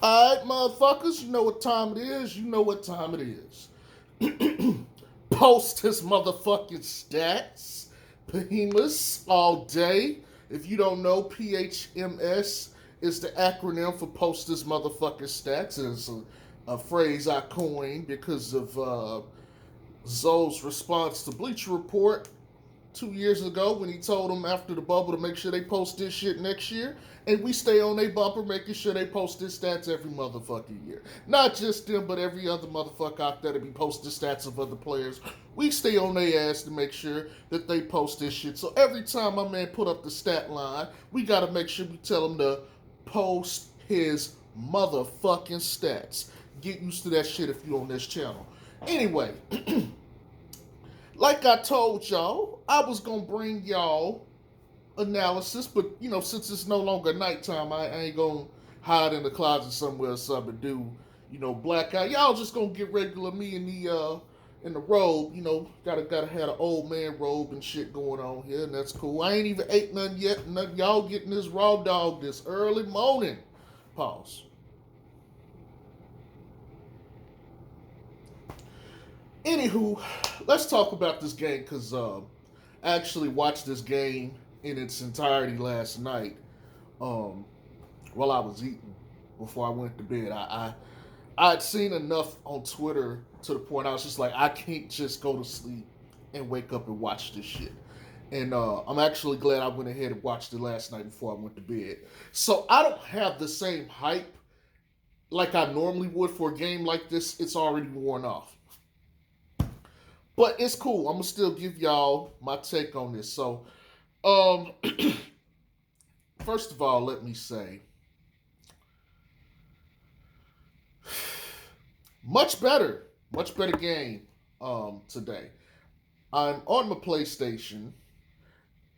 Alright, motherfuckers, you know what time it is. You know what time it is. Post his motherfucking stats. Behemoths all day. If you don't know, PHMS is the acronym for post his motherfucking stats. It's a phrase I coined because of Zoe's response to Bleacher Report 2 years ago when he told them after the bubble to make sure they post this shit next year. And we stay on their bumper making sure they post this stats every motherfucking year. Not just them, but every other motherfucker out there to be posting stats of other players. We stay on their ass to make sure that they post this shit. So every time my man put up the stat line, we gotta make sure we tell him to post his motherfucking stats. Get used to that shit if you're on this channel. Anyway, like I told y'all, I was gonna bring y'all analysis, but since it's no longer nighttime, I ain't gonna hide in the closet somewhere or something and do, blackout. Y'all just gonna get regular me in the robe. Gotta have an old man robe and shit going on here, and that's cool. I ain't even ate none yet. None y'all getting this raw dog this early morning. Pause. Anywho, let's talk about this game because I actually watched this game in its entirety last night while I was eating before I went to bed. I'd seen enough on Twitter to the point I was just like, I can't just go to sleep and wake up and watch this shit. And I'm actually glad I went ahead and watched it last night before I went to bed. So I don't have the same hype like I normally would for a game like this. It's already worn off. But it's cool. I'm gonna still give y'all my take on this. So, um, first of all, let me say, much better game today. I'm on my PlayStation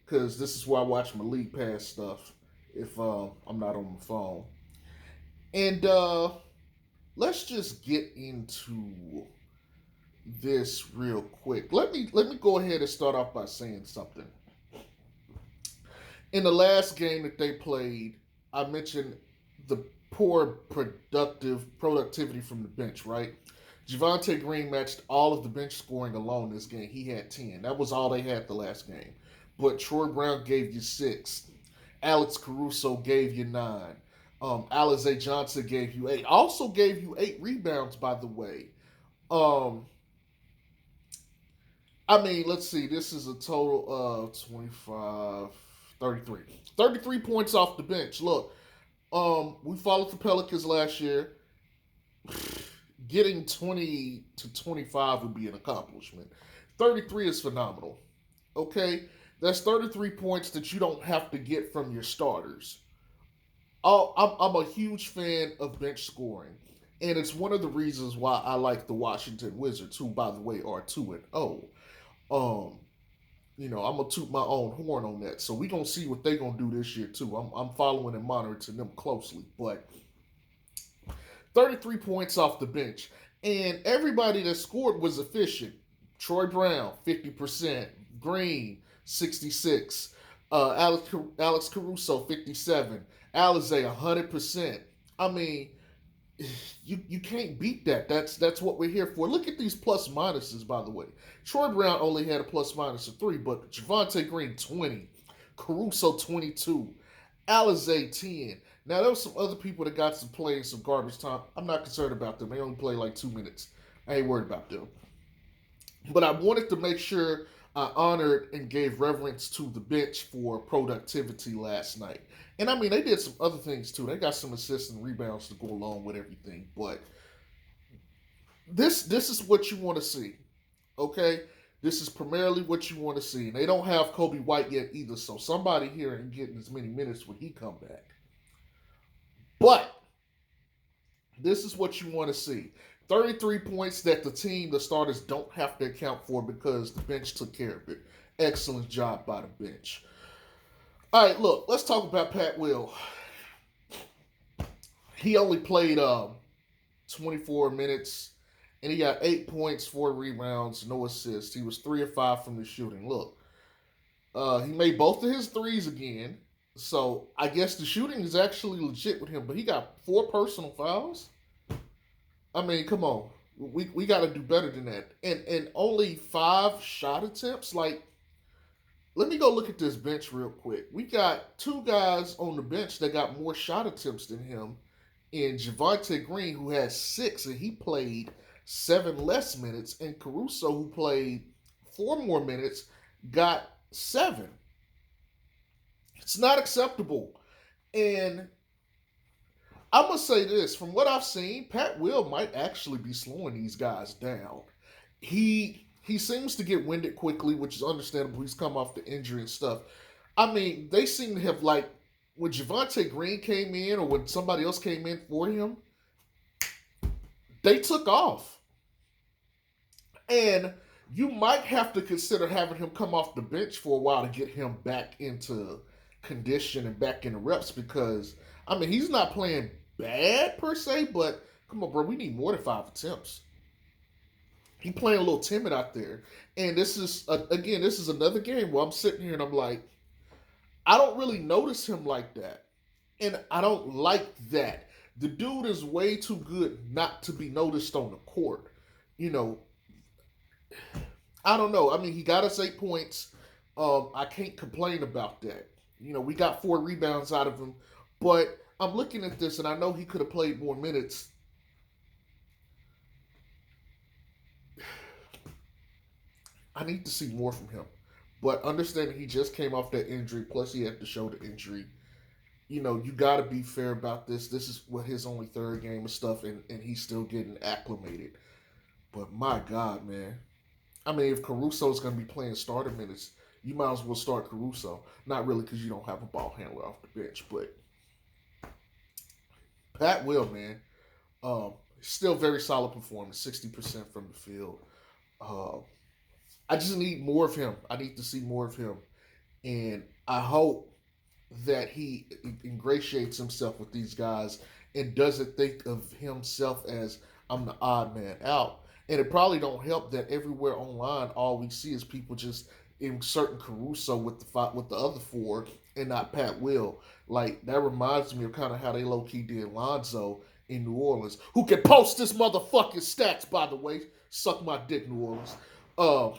because this is where I watch my League Pass stuff if I'm not on my phone. And let's just get into this real quick. Let me go ahead and start off by saying something. In the last game that they played, I mentioned the poor productivity from the bench, right? Javante Green matched all of the bench scoring alone this game. He had 10. That was all they had the last game. But Troy Brown gave you 6. Alex Caruso gave you 9. Alize Johnson gave you 8. Also gave you 8 rebounds, by the way. Um, I mean, let's see. This is a total of 25, 33. 33 points off the bench. Look, we followed the Pelicans last year. Getting 20 to 25 would be an accomplishment. 33 is phenomenal. Okay? That's 33 points that you don't have to get from your starters. I'm a huge fan of bench scoring. And it's one of the reasons why I like the Washington Wizards, who, by the way, are 2 and 0. Um, I'm gonna toot my own horn on that. So we gonna see what they gonna do this year too. I'm following and monitoring them closely. But 33 points off the bench, and everybody that scored was efficient. Troy Brown 50%, Green 66, Alex Caruso 57, Alize 100%. I mean, you can't beat that. That's what we're here for. Look at these plus minuses, by the way. Troy Brown only had a plus minus of 3, but Javante Green 20, Caruso 22, Alize 10. Now there was some other people that got some play in some garbage time. I'm not concerned about them. They only play like 2 minutes. I ain't worried about them. But I wanted to make sure I honored and gave reverence to the bench for productivity last night. And I mean, they did some other things too. They got some assists and rebounds to go along with everything. But this is what you want to see, okay? This is primarily what you want to see. And they don't have Kobe White yet either, so somebody here ain't getting as many minutes when he come back. But this is what you want to see. 33 points that the starters don't have to account for because the bench took care of it. Excellent job by the bench. All right, look, let's talk about Pat Will. He only played 24 minutes, and he got 8 points, 4 rebounds, no assists. He was 3 of 5 from the shooting. Look, he made both of his threes again. So I guess the shooting is actually legit with him, but he got 4 personal fouls. I mean, come on. We got to do better than that. And only 5 shot attempts. Like, let me go look at this bench real quick. We got 2 guys on the bench that got more shot attempts than him, and Javonte Green, who has 6, and he played 7 less minutes, and Caruso, who played 4 more minutes, got 7. It's not acceptable. And I'm gonna say this: from what I've seen, Pat Will might actually be slowing these guys down. He seems to get winded quickly, which is understandable. He's come off the injury and stuff. I mean, they seem to have, like, when Javonte Green came in or when somebody else came in for him, they took off. And you might have to consider having him come off the bench for a while to get him back into condition and back into reps because, I mean, he's not playing bad per se, but come on, bro, we need more than 5 attempts. He playing a little timid out there. And this is, again, this is another game where I'm sitting here and I'm like, I don't really notice him like that. And I don't like that. The dude is way too good not to be noticed on the court. You know, I don't know. I mean, he got us 8 points. I can't complain about that. You know, we got 4 rebounds out of him. But I'm looking at this and I know he could have played more minutes. I need to see more from him. But understanding he just came off that injury, plus he had to show the injury. You know, you got to be fair about this. This is what his only 3rd game of stuff, and he's still getting acclimated. But my God, man. I mean, if Caruso's going to be playing starter minutes, you might as well start Caruso. Not really because you don't have a ball handler off the bench, but Pat Will, man, still very solid performance, 60% from the field. Uh, I just need more of him. I need to see more of him. And I hope that he ingratiates himself with these guys and doesn't think of himself as I'm the odd man out. And it probably don't help that everywhere online all we see is people just inserting Caruso with the other 4 and not Pat Will. Like, that reminds me of kind of how they low key did Lonzo in New Orleans, who can post this motherfucking stats, by the way. Suck my dick, New Orleans. Uh,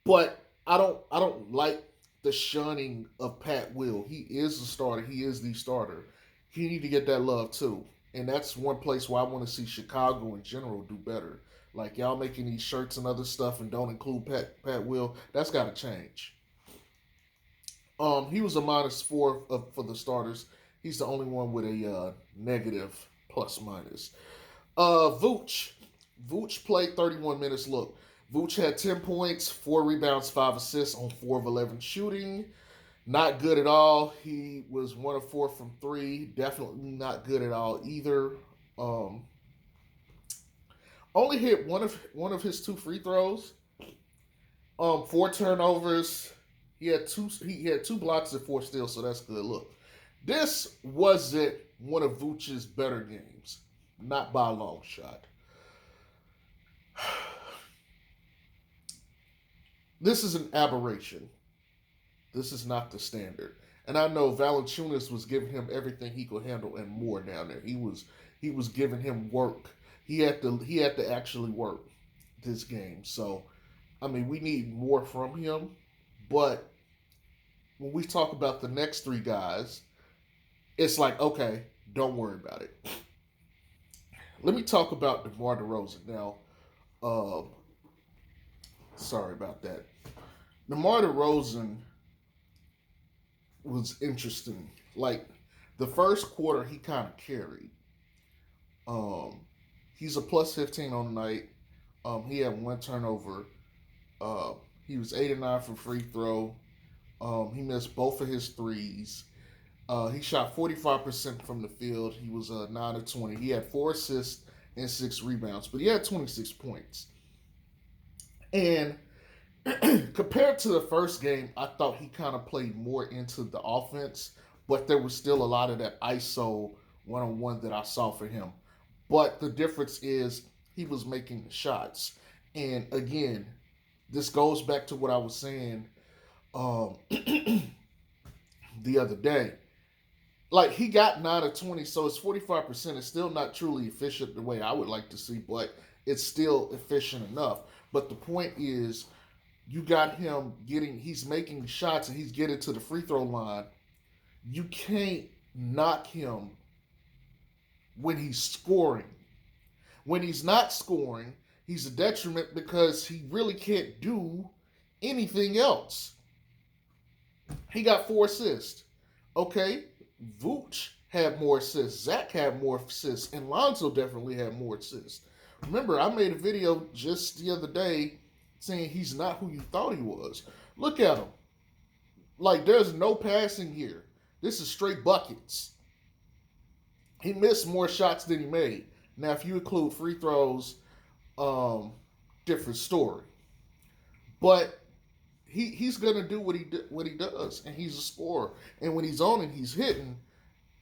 but I don't like the shunning of Pat Will. He is the starter. He is the starter. He need to get that love too. And that's one place where I want to see Chicago in general do better. Like, y'all making these shirts and other stuff and don't include Pat Will. That's got to change. He was a -4 for the starters. He's the only one with a negative plus minus. Vooch. Vooch played 31 minutes. Look, Vooch had 10 points, 4 rebounds, 5 assists on 4 of 11 shooting. Not good at all. He was 1 of 4 from 3. Definitely not good at all either. Only hit one of his 2 free throws. 4 turnovers. He had two blocks and 4 steals, so that's good. Look, this wasn't one of Vooch's better games, not by a long shot. This is an aberration. This is not the standard. And I know Valanciunas was giving him everything he could handle and more down there. He was giving him work. He had to actually work this game. So, I mean, we need more from him. But when we talk about the next 3 guys, it's like, okay, don't worry about it. Let me talk about DeMar DeRozan now. Sorry about that. DeMar DeRozan was interesting. Like, the first quarter, he kind of carried. He's a plus 15 on the night. He had 1 turnover. He was 8 and 9 for free throw. He missed both of his threes. He shot 45% from the field. He was 9 of 20. He had 4 assists and 6 rebounds, but he had 26 points. And compared to the first game, I thought he kind of played more into the offense, but there was still a lot of that ISO one-on-one that I saw for him. But the difference is he was making the shots. And again, this goes back to what I was saying. the other day. Like, he got 9 of 20, so it's 45%. It's still not truly efficient the way I would like to see, but it's still efficient enough. But the point is, you got him he's making shots and he's getting to the free throw line. You can't knock him when he's scoring. When he's not scoring, he's a detriment because he really can't do anything else. He got 4 assists. Okay, Vooch had more assists. Zach had more assists. And Lonzo definitely had more assists. Remember, I made a video just the other day saying he's not who you thought he was. Look at him. Like, there's no passing here. This is straight buckets. He missed more shots than he made. Now, if you include free throws, different story. But he's gonna do what he does, and he's a scorer. And when he's on and he's hitting,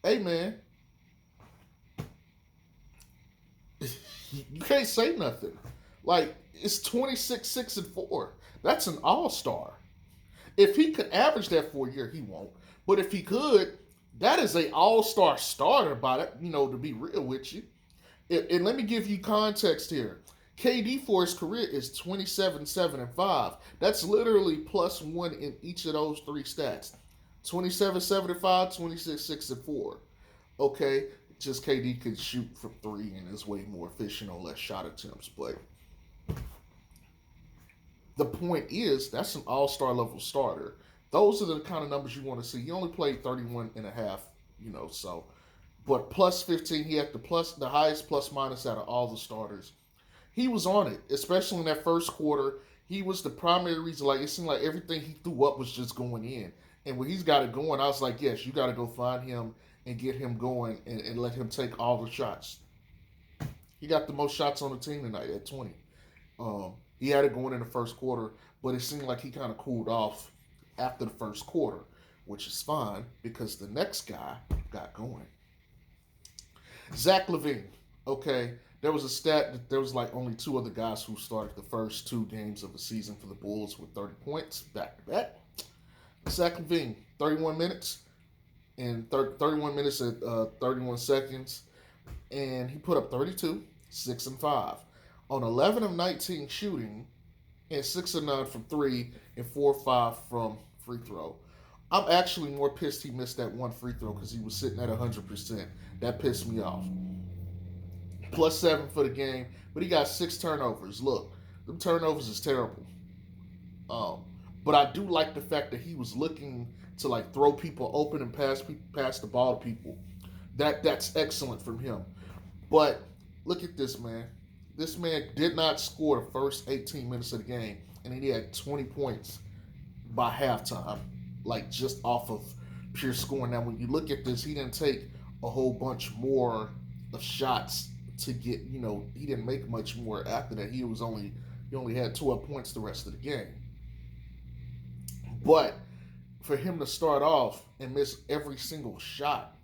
hey man, you can't say nothing. Like, it's 26, 6, and 4. That's an all-star. If he could average that for a year, he won't. But if he could, that is a all-star starter by that, to be real with you. And let me give you context here. KD for his career is 27, 7, and 5. That's literally +1 in each of those 3 stats. 27, 7, and 5, 26, 6, and 4. Okay? Just KD can shoot from 3 and is way more efficient on less shot attempts. But the point is, that's an all-star level starter. Those are the kind of numbers you want to see. He only played 31 and a half, so. But +15, he had the highest plus minus out of all the starters. He was on it, especially in that first quarter. He was the primary reason. Like, it seemed like everything he threw up was just going in. And when he's got it going, I was like, yes, you got to go find him and get him going and let him take all the shots. He got the most shots on the team tonight at 20. He had it going in the first quarter, but it seemed like he kind of cooled off after the first quarter, which is fine because the next guy got going. Zach Levine, okay. There was a stat that there was like only 2 other guys who started the first 2 games of the season for the Bulls with 30 points back to back. Zach Levine, 31 minutes and 31 minutes at 31 seconds, and he put up 32, 6 and 5 on 11 of 19 shooting, and 6 of 9 from 3 and 4 of 5 from free throw. I'm actually more pissed he missed that 1 free throw because he was sitting at 100%. That pissed me off. +7 for the game, but he got 6 turnovers. Look, them turnovers is terrible. But I do like the fact that he was looking to like throw people open and pass the ball to people. That's excellent from him. But look at this man. This man did not score the first 18 minutes of the game, and he had 20 points by halftime, like just off of pure scoring. Now, when you look at this, he didn't take a whole bunch more of shots to get, he didn't make much more after that. He only had 12 points the rest of the game. But for him to start off and miss every single shot,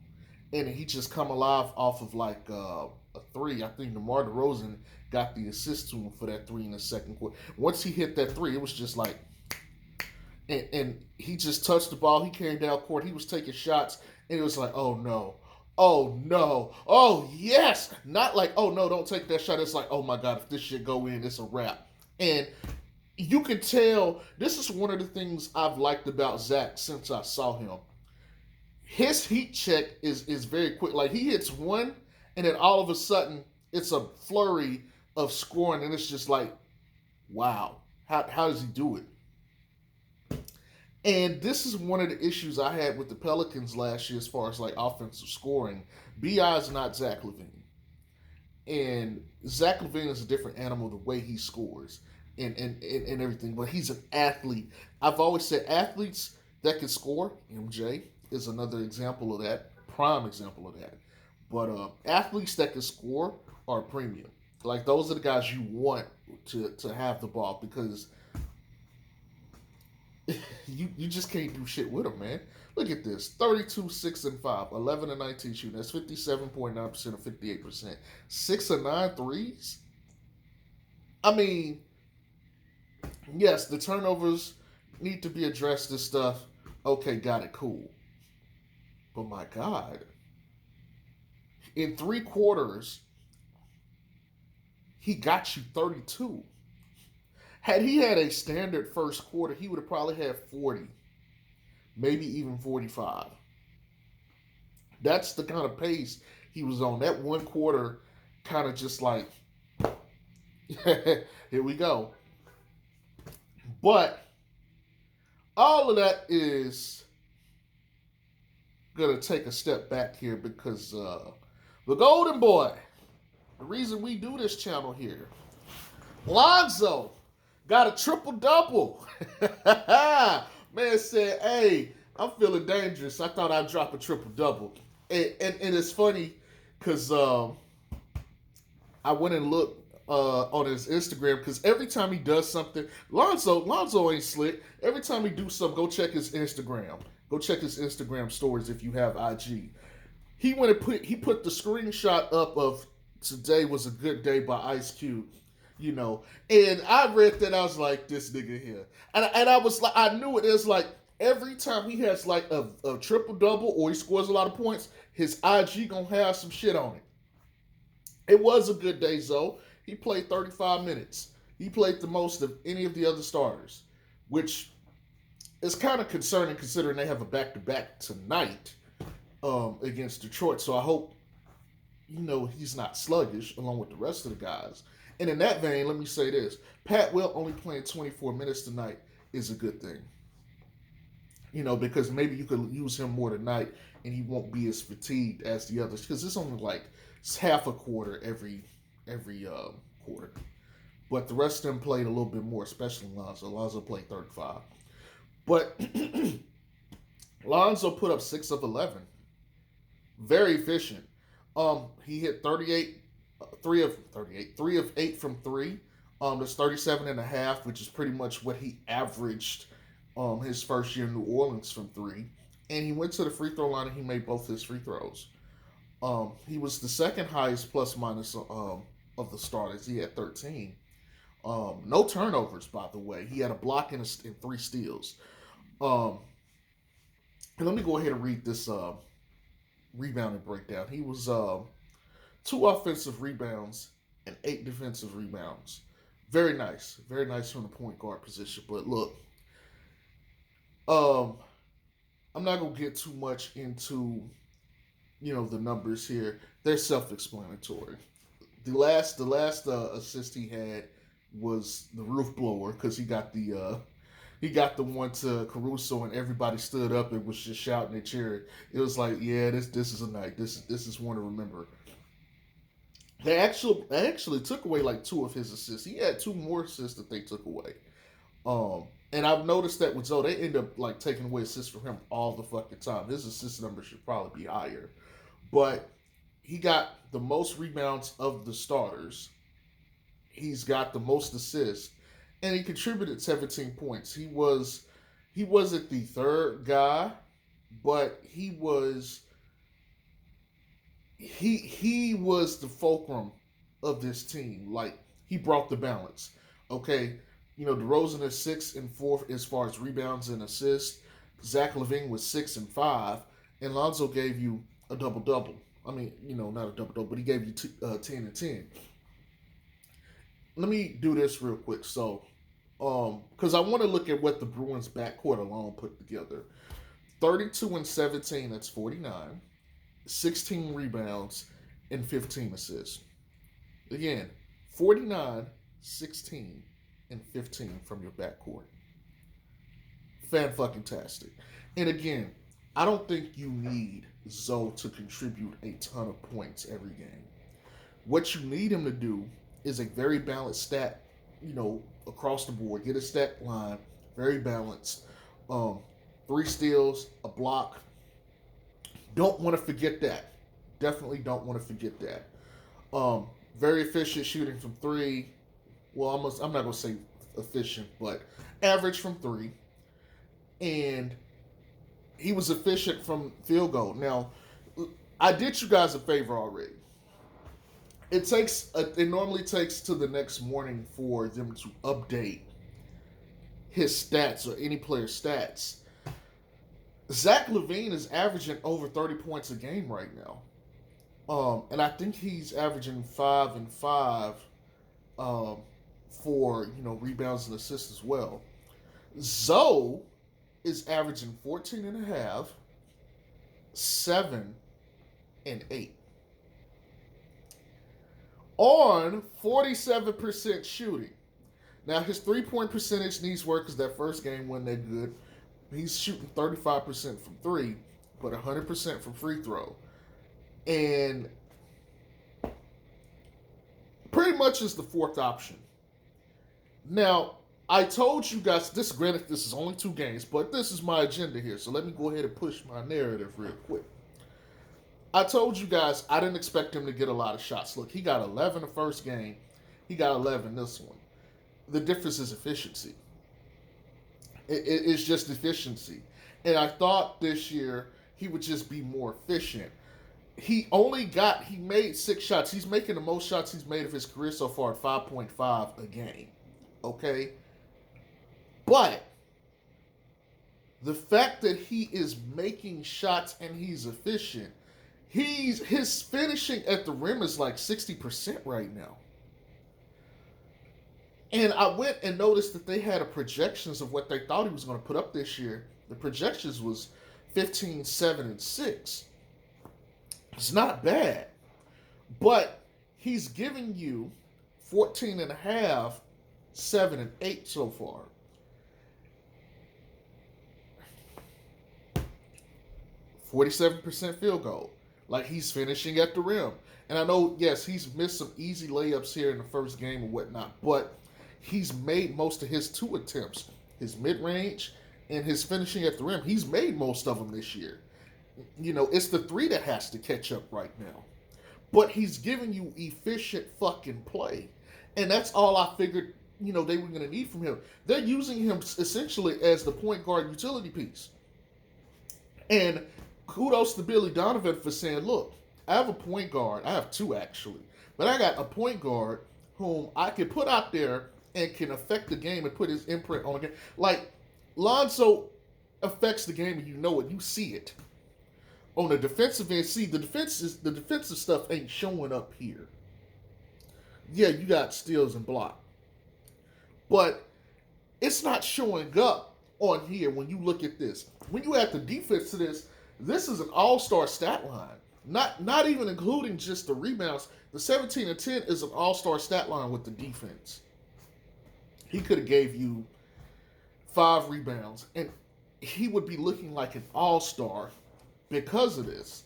and he just come alive off of like a 3. I think DeMar DeRozan got the assist to him for that 3 in the second quarter. Once he hit that 3, it was just like, and he just touched the ball. He came down court. He was taking shots, and it was like, oh no. Oh no. Oh yes. Not like, oh no, don't take that shot. It's like, oh my God, if this shit go in, it's a wrap. And you can tell, this is one of the things I've liked about Zach since I saw him. His heat check is very quick. Like, he hits one, and then all of a sudden, it's a flurry of scoring, and it's just like, wow, how does he do it? And this is one of the issues I had with the Pelicans last year as far as like offensive scoring. B.I. is not Zach Levine. And Zach Levine is a different animal the way he scores and everything. But he's an athlete. I've always said athletes that can score, MJ is another example of that, prime example of that. But athletes that can score are premium. Like, those are the guys you want to have the ball because you just can't do shit with them, man. Look at this. 32, 6, and 5. 11 and 19 shooting. That's 57.9% or 58%. 6 of 9 threes? I mean, yes, the turnovers need to be addressed and stuff. Okay, got it, cool. But my God, in 3 quarters, he got you 32. Had he had a standard first quarter, he would have probably had 40, maybe even 45. That's the kind of pace he was on. That 1 quarter kind of just like, here we go. But all of that is going to take a step back here because the Golden Boy, the reason we do this channel here, Lonzo got a triple-double. Man said, hey, I'm feeling dangerous. I thought I'd drop a triple-double. And it's funny because I went and looked on his Instagram because every time he does something, Lonzo ain't slick. Every time he do something, go check his Instagram. Go check his Instagram stories if you have IG. He put the screenshot up of today was a good day by Ice Cube. You know, and I read that, I was like, this nigga here. And I was like, I knew it. It's like every time he has like a triple-double or he scores a lot of points, his IG gonna have some shit on it. It was a good day, Zoe. He played 35 minutes. He played the most of any of the other starters, which is kind of concerning considering they have a back-to-back tonight against Detroit. So I hope, he's not sluggish along with the rest of the guys. And in that vein, let me say this. Pat Will only playing 24 minutes tonight is a good thing. Because maybe you could use him more tonight and he won't be as fatigued as the others. Because it's only like half a quarter every quarter. But the rest of them played a little bit more, especially Lonzo. Lonzo played 35. But Lonzo put up 6 of 11. Very efficient. He hit 3 of 8 from 3. That's 37.5, which is pretty much what he averaged his first year in New Orleans from 3. And he went to the free throw line and he made both his free throws. He was the second highest plus minus of the starters. He had 13. No turnovers, by the way. He had a block and 3 steals. And let me go ahead and read this rebounding breakdown. He was 2 offensive rebounds and 8 defensive rebounds. Very nice. Very nice from the point guard position. But look, I'm not going to get too much into, the numbers here. They're self-explanatory. The last assist he had was the roof blower because he got the one to Caruso and everybody stood up and was just shouting and cheering. It was like, yeah, this is a night. This is one to remember. They actually took away like 2 of his assists. He had 2 more assists that they took away. And I've noticed that with Zoe, they end up like taking away assists from him all the fucking time. His assist number should probably be higher. But he got the most rebounds of the starters. He's got the most assists. And he contributed 17 points. He wasn't the third guy, but he was the fulcrum of this team. Like, he brought the balance. Okay, Derozan is 6 and 4 as far as rebounds and assists. Zach Levine was 6 and 5, and Lonzo gave you a double-double. I mean, not a double-double, but he gave you 10 and 10. Let me do this real quick. So, because I want to look at what the Bruins backcourt alone put together. 32 and 17, that's 49. 16 rebounds and 15 assists. Again, 49, 16, and 15 from your backcourt. Fan-fucking-tastic. And again, I don't think you need Zoe to contribute a ton of points every game. What you need him to do is a very balanced stat, across the board. Get a stat line, very balanced. 3 steals, a block. Don't want to forget that. Definitely don't want to forget that. Very efficient shooting from 3. Well, I'm not going to say efficient, but average from 3. And he was efficient from field goal. Now, I did you guys a favor already. It normally takes to the next morning for them to update his stats or any player's stats. Zach Levine is averaging over 30 points a game right now. And I think he's averaging 5 and 5 um, for rebounds and assists as well. Zoe is averaging 14 and a half, 7 and 8 on 47% shooting. Now his 3-point percentage needs work because that first game wasn't that good. He's shooting 35% from three, but 100% from free throw, and pretty much is the fourth option. Now, I told you guys this. Granted, this is only 2 games, but this is my agenda here. So let me go ahead and push my narrative real quick. I told you guys I didn't expect him to get a lot of shots. Look, he got 11 the first game. He got 11 this one. The difference is efficiency. It's just efficiency. And I thought this year he would just be more efficient. He made 6 shots. He's making the most shots he's made of his career so far at 5.5 a game. Okay? But the fact that he is making shots and he's efficient, his finishing at the rim is like 60% right now. And I went and noticed that they had a projections of what they thought he was going to put up this year. The projections was 15, 7, and 6. It's not bad. But he's giving you 14 and a half, 7 and 8 so far. %47 field goal. Like, he's finishing at the rim. And I know, yes, he's missed some easy layups here in the first game and whatnot, but he's made most of his 2 attempts, his mid-range and his finishing at the rim. He's made most of them this year. It's the 3 that has to catch up right now. But he's giving you efficient fucking play. And that's all I figured, they were going to need from him. They're using him essentially as the point guard utility piece. And kudos to Billy Donovan for saying, look, I have a point guard. I have 2 actually. But I got a point guard whom I can put out there and can affect the game and put his imprint on the game. Like, Lonzo affects the game and you know it. You see it. On the defensive end, see, the defensive stuff ain't showing up here. Yeah, you got steals and block. But it's not showing up on here when you look at this. When you add the defense to this, this is an all-star stat line. Not even including just the rebounds. The 17 and 10 is an all-star stat line with the defense. He could have gave you 5 rebounds, and he would be looking like an all-star because of this.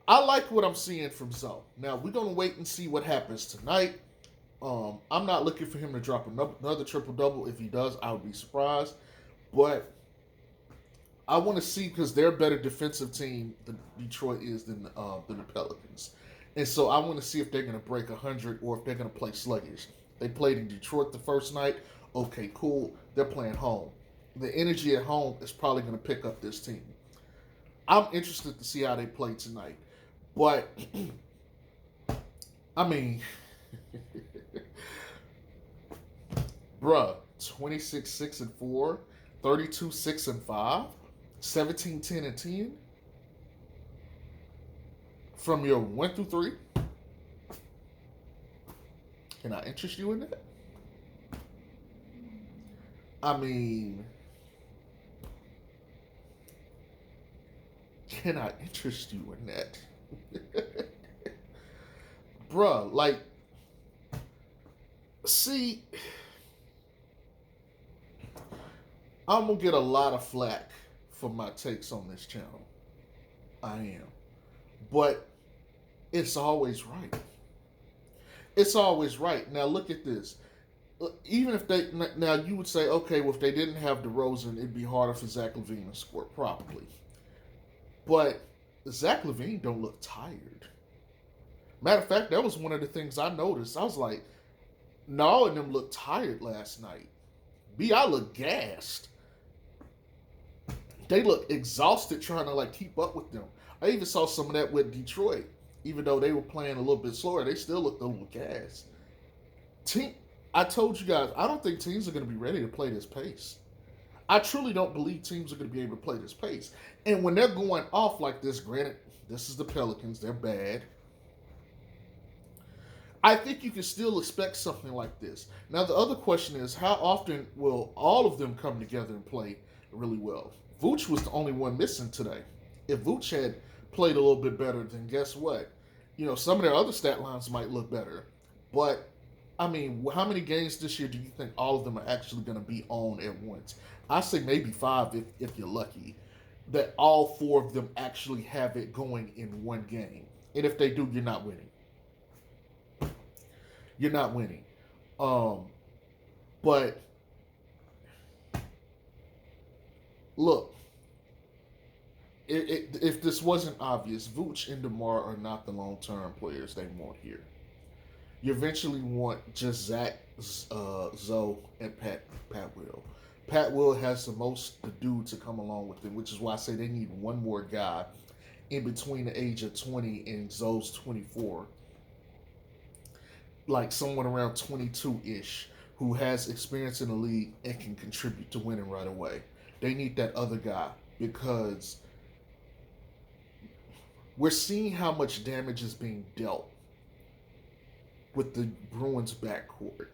I like what I'm seeing from Zoe. Now, we're going to wait and see what happens tonight. I'm not looking for him to drop another triple-double. If he does, I would be surprised. But I want to see, because they're a better defensive team than Detroit is than the Pelicans. And so I want to see if they're going to break 100 or if they're going to play sluggish. They played in Detroit the first night. Okay, cool. They're playing home. The energy at home is probably going to pick up this team. I'm interested to see how they play tonight. But, I mean, bruh, 26, 6, and 4, 32, 6, and 5, 17, 10, and 10 from your 1 through 3. Can I interest you in that? I mean, can I interest you in that? Bruh, like, see, I'm going to get a lot of flack for my takes on this channel. I am. But it's always right. It's always right. Now, look at this. Even if they, now you would say, okay, well, if they didn't have Derozan, it'd be harder for Zach Levine to score, probably. But Zach Levine don't look tired. Matter of fact, that was one of the things I noticed. I was like, no, all of them looked tired last night. I look gassed. They look exhausted trying to keep up with them. I even saw some of that with Detroit. Even though they were playing a little bit slower, they still looked a little gassed. I told you guys, I don't think teams are going to be ready to play this pace. I truly don't believe teams are going to be able to play this pace. And when they're going off like this, granted, this is the Pelicans, they're bad. I think you can still expect something like this. Now, the other question is, how often will all of them come together and play really well? Vooch was the only one missing today. If Vooch had played a little bit better, then guess what? Some of their other stat lines might look better. But, I mean, how many games this year do you think all of them are actually going to be on at once? I say maybe 5 if you're lucky. That all 4 of them actually have it going in one game. And if they do, you're not winning. You're not winning. Um, but look, if this wasn't obvious, Vooch and DeMar are not the long-term players they want here. You eventually want just Zach, Zoe, and Pat Will. Pat Will has the most to do to come along with it, which is why I say they need one more guy in between the age of 20 and Zoe's 24, like someone around 22-ish who has experience in the league and can contribute to winning right away. They need that other guy because we're seeing how much damage is being dealt with the Bruins backcourt.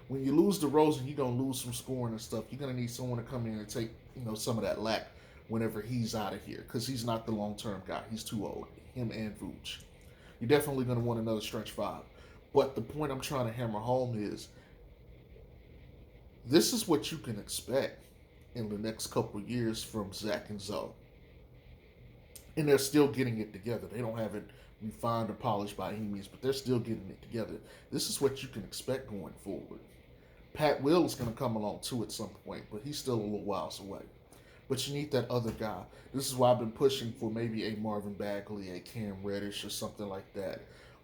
When you lose Derozan, you're going to lose some scoring and stuff. You're going to need someone to come in and take some of that lack whenever he's out of here because he's not the long-term guy. He's too old, him and Vooch. You're definitely going to want another stretch 5. But the point I'm trying to hammer home is this is what you can expect in the next couple of years from Zach and Zoe. And they're still getting it together. They don't have it refined or polished by any means, but they're still getting it together. This is what you can expect going forward. Pat Will is going to come along too at some point, but he's still a little whiles away. But you need that other guy. This is why I've been pushing for maybe a Marvin Bagley, a Cam Reddish, or something like that.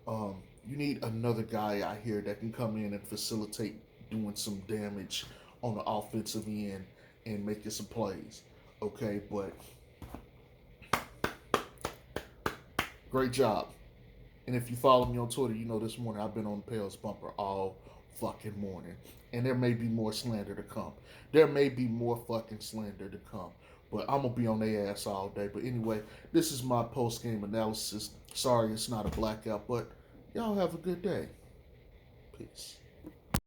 You need another guy out here that can come in and facilitate doing some damage on the offensive end and making some plays. Okay, but great job. And if you follow me on Twitter, you know this morning I've been on the Pales bumper all fucking morning. And there may be more slander to come. There may be more fucking slander to come. But I'm going to be on their ass all day. But anyway, this is my post-game analysis. Sorry it's not a blackout, but y'all have a good day. Peace.